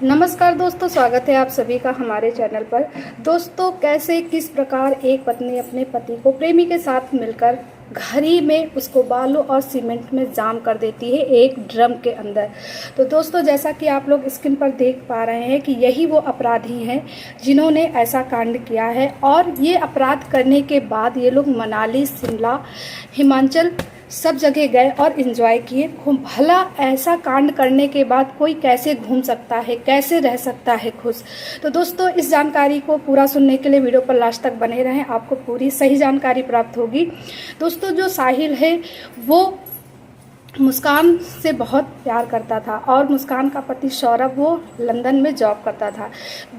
नमस्कार दोस्तों, स्वागत है आप सभी का हमारे चैनल पर। दोस्तों, कैसे किस प्रकार एक पत्नी अपने पति को प्रेमी के साथ मिलकर घर ही में उसको बालू और सीमेंट में जाम कर देती है, एक ड्रम के अंदर। तो दोस्तों, जैसा कि आप लोग स्क्रीन पर देख पा रहे हैं कि यही वो अपराधी हैं जिन्होंने ऐसा कांड किया है। और ये अपराध करने के बाद ये लोग मनाली, शिमला, हिमाचल सब जगह गए और एंजॉय किए। भला ऐसा कांड करने के बाद कोई कैसे घूम सकता है, कैसे रह सकता है खुश। तो दोस्तों, इस जानकारी को पूरा सुनने के लिए वीडियो पर लास्ट तक बने रहें, आपको पूरी सही जानकारी प्राप्त होगी। दोस्तों, जो साहिल है वो मुस्कान से बहुत प्यार करता था और मुस्कान का पति सौरभ वो लंदन में जॉब करता था।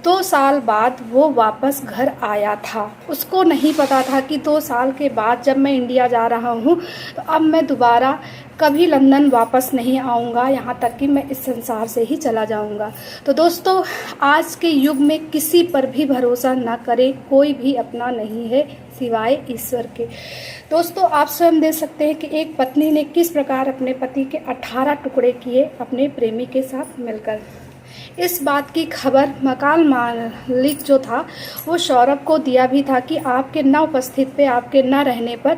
2 साल बाद वो वापस घर आया था। उसको नहीं पता था कि 2 साल के बाद जब मैं इंडिया जा रहा हूँ तो अब मैं दोबारा कभी लंदन वापस नहीं आऊँगा, यहाँ तक कि मैं इस संसार से ही चला जाऊँगा। तो दोस्तों, आज के युग में किसी पर भी भरोसा ना करें, कोई भी अपना नहीं है सिवाय ईश्वर के। दोस्तों, आप स्वयं देख सकते हैं कि एक पत्नी ने किस प्रकार अपने पति के 18 टुकड़े किए अपने प्रेमी के साथ मिलकर। इस बात की खबर मकान मालिक जो था वो सौरभ को दिया भी था कि आपके न उपस्थित पे, आपके न रहने पर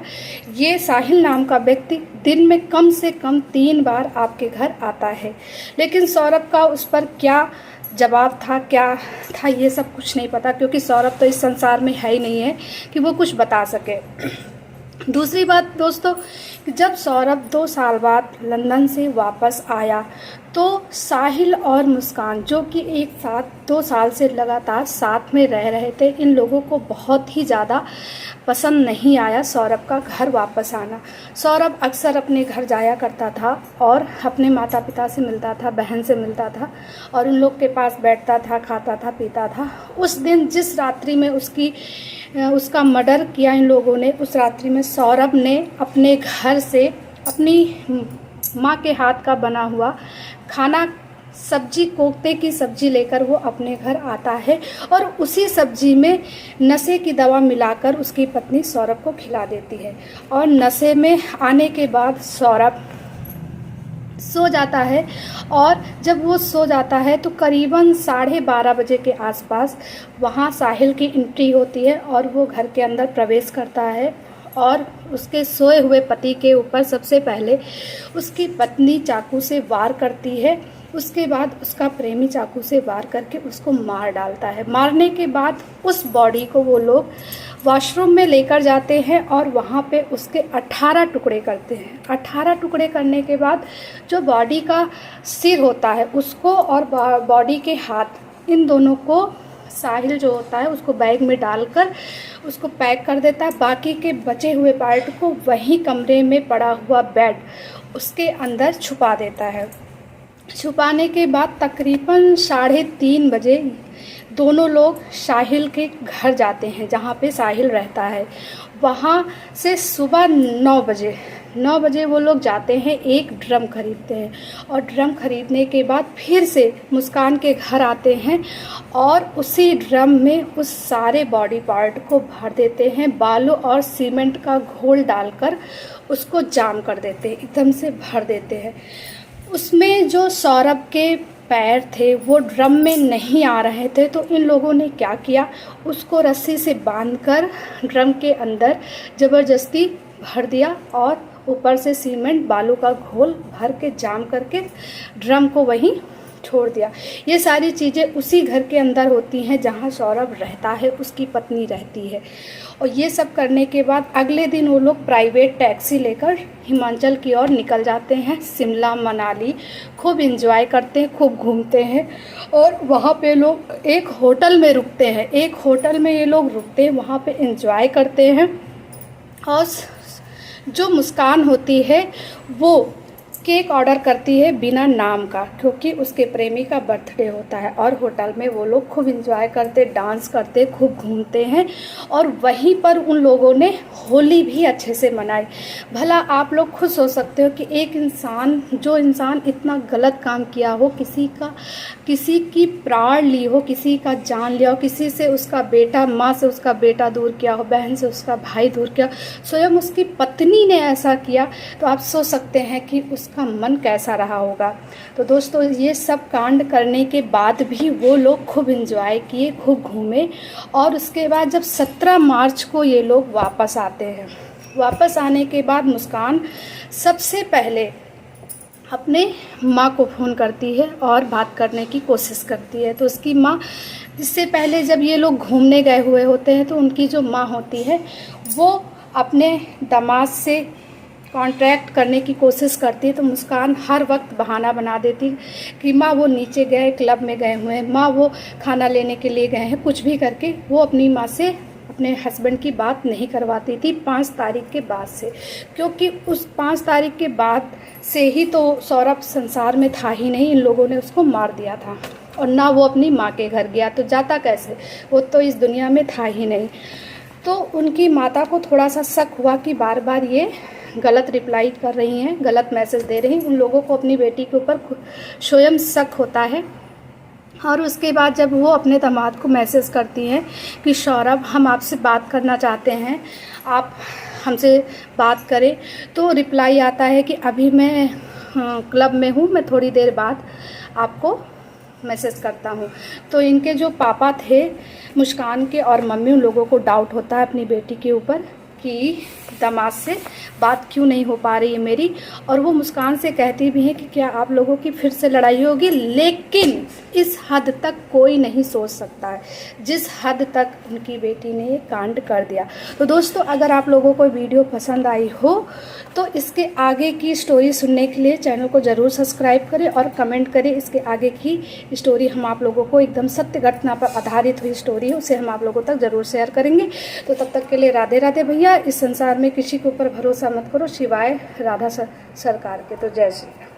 ये साहिल नाम का व्यक्ति दिन में कम से कम 3 बार आपके घर आता है। लेकिन सौरभ का उस पर क्या जवाब था, क्या था, ये सब कुछ नहीं पता, क्योंकि सौरभ तो इस संसार में है ही नहीं है कि वो कुछ बता सके। दूसरी बात दोस्तों, कि जब सौरभ 2 साल बाद लंदन से वापस आया तो साहिल और मुस्कान, जो कि एक साथ 2 साल से लगातार साथ में रह रहे थे, इन लोगों को बहुत ही ज़्यादा पसंद नहीं आया सौरभ का घर वापस आना। सौरभ अक्सर अपने घर जाया करता था और अपने माता पिता से मिलता था, बहन से मिलता था और उन लोग के पास बैठता था, खाता था, पीता था। उस दिन जिस रात्रि में उसका मर्डर किया इन लोगों ने, उस रात्रि में सौरभ ने अपने घर से अपनी माँ के हाथ का बना हुआ खाना, सब्जी, कोफ्ते की सब्जी लेकर वो अपने घर आता है और उसी सब्जी में नशे की दवा मिलाकर उसकी पत्नी सौरभ को खिला देती है। और नशे में आने के बाद सौरभ सो जाता है और जब वो सो जाता है तो करीबन 12:30 बजे के आसपास वहाँ साहिल की एंट्री होती है और वो घर के अंदर प्रवेश करता है और उसके सोए हुए पति के ऊपर सबसे पहले उसकी पत्नी चाकू से वार करती है। उसके बाद उसका प्रेमी चाकू से वार करके उसको मार डालता है। मारने के बाद उस बॉडी को वो लोग वॉशरूम में लेकर जाते हैं और वहाँ पे उसके 18 टुकड़े करते हैं। 18 टुकड़े करने के बाद जो बॉडी का सिर होता है उसको और बॉडी के हाथ, इन दोनों को साहिल जो होता है उसको बैग में डालकर उसको पैक कर देता है। बाकी के बचे हुए पार्ट को वहीं कमरे में पड़ा हुआ बेड उसके अंदर छुपा देता है। छुपाने के बाद तकरीबन 3:30 बजे दोनों लोग साहिल के घर जाते हैं, जहाँ पे साहिल रहता है। वहाँ से सुबह 9 बजे वो लोग जाते हैं, एक ड्रम खरीदते हैं और ड्रम खरीदने के बाद फिर से मुस्कान के घर आते हैं और उसी ड्रम में उस सारे बॉडी पार्ट को भर देते हैं। बालू और सीमेंट का घोल डालकर उसको जाम कर देते हैं, एकदम से भर देते हैं। उसमें जो सौरभ के पैर थे वो ड्रम में नहीं आ रहे थे, तो इन लोगों ने क्या किया, उसको रस्सी से बांधकर ड्रम के अंदर ज़बरदस्ती भर दिया और ऊपर से सीमेंट बालू का घोल भर के जाम करके ड्रम को वहीं छोड़ दिया। ये सारी चीज़ें उसी घर के अंदर होती हैं जहाँ सौरभ रहता है, उसकी पत्नी रहती है। और ये सब करने के बाद अगले दिन वो लोग प्राइवेट टैक्सी लेकर हिमाचल की ओर निकल जाते हैं। शिमला, मनाली खूब एंजॉय करते हैं, खूब घूमते हैं और वहाँ पे लोग एक होटल में रुकते हैं। एक होटल में ये लोग रुकते हैं, वहाँ पे एंजॉय करते हैं। और जो मुस्कान होती है वो केक ऑर्डर करती है बिना नाम का, क्योंकि उसके प्रेमी का बर्थडे होता है। और होटल में वो लोग खूब इंजॉय करते, डांस करते, खूब घूमते हैं और वहीं पर उन लोगों ने होली भी अच्छे से मनाई। भला आप लोग खुद सोच सकते हो कि एक इंसान, जो इंसान इतना गलत काम किया हो, किसी की प्राण ली हो, किसी का जान लिया हो, किसी से उसका बेटा, माँ से उसका बेटा दूर किया हो, बहन से उसका भाई दूर किया, स्वयं उसकी पत्नी ने ऐसा किया, तो आप सोच सकते हैं कि उस उसका मन कैसा रहा होगा। तो दोस्तों ये सब कांड करने के बाद भी वो लोग खूब एंजॉय किए, खूब घूमे। और उसके बाद जब 17 मार्च को ये लोग वापस आते हैं, वापस आने के बाद मुस्कान सबसे पहले अपने माँ को फ़ोन करती है और बात करने की कोशिश करती है। तो उसकी माँ, इससे पहले जब ये लोग घूमने गए हुए होते हैं तो उनकी जो माँ होती है वो अपने दामाद से कॉन्ट्रैक्ट करने की कोशिश करती है। तो मुस्कान हर वक्त बहाना बना देती कि माँ वो नीचे गए, क्लब में गए हुए हैं, माँ वो खाना लेने के लिए गए हैं, कुछ भी करके वो अपनी माँ से अपने हस्बैंड की बात नहीं करवाती थी 5 तारीख के बाद से। क्योंकि उस 5 तारीख के बाद से ही तो सौरभ संसार में था ही नहीं, इन लोगों ने उसको मार दिया था। और ना वो अपनी माँ के घर गया, तो जाता कैसे, वो तो इस दुनिया में था ही नहीं। तो उनकी माता को थोड़ा सा शक हुआ कि बार बार ये गलत रिप्लाई कर रही हैं, गलत मैसेज दे रही हैं। उन लोगों को अपनी बेटी के ऊपर स्वयं शक होता है। और उसके बाद जब वो अपने दामाद को मैसेज करती हैं कि सौरभ हम आपसे बात करना चाहते हैं, आप हमसे बात करें, तो रिप्लाई आता है कि अभी मैं क्लब में हूँ, मैं थोड़ी देर बाद आपको मैसेज करता हूँ। तो इनके जो पापा थे मुस्कान के और मम्मी, उन लोगों को डाउट होता है अपनी बेटी के ऊपर कि दामाद से बात क्यों नहीं हो पा रही है मेरी। और वो मुस्कान से कहती भी हैं कि क्या आप लोगों की फिर से लड़ाई होगी। लेकिन इस हद तक कोई नहीं सोच सकता है जिस हद तक उनकी बेटी ने ये कांड कर दिया। तो दोस्तों अगर आप लोगों को वीडियो पसंद आई हो तो इसके आगे की स्टोरी सुनने के लिए चैनल को ज़रूर सब्सक्राइब करें और कमेंट करें। इसके आगे की स्टोरी हम आप लोगों को एकदम सत्य घटना पर आधारित हुई स्टोरी है, उसे हम आप लोगों तक ज़रूर शेयर करेंगे। तो तब तक के लिए राधे राधे भैया। इस संसार में किसी के ऊपर भरोसा मत करो सिवाय राधा सरकार के। तो जय श्री राम।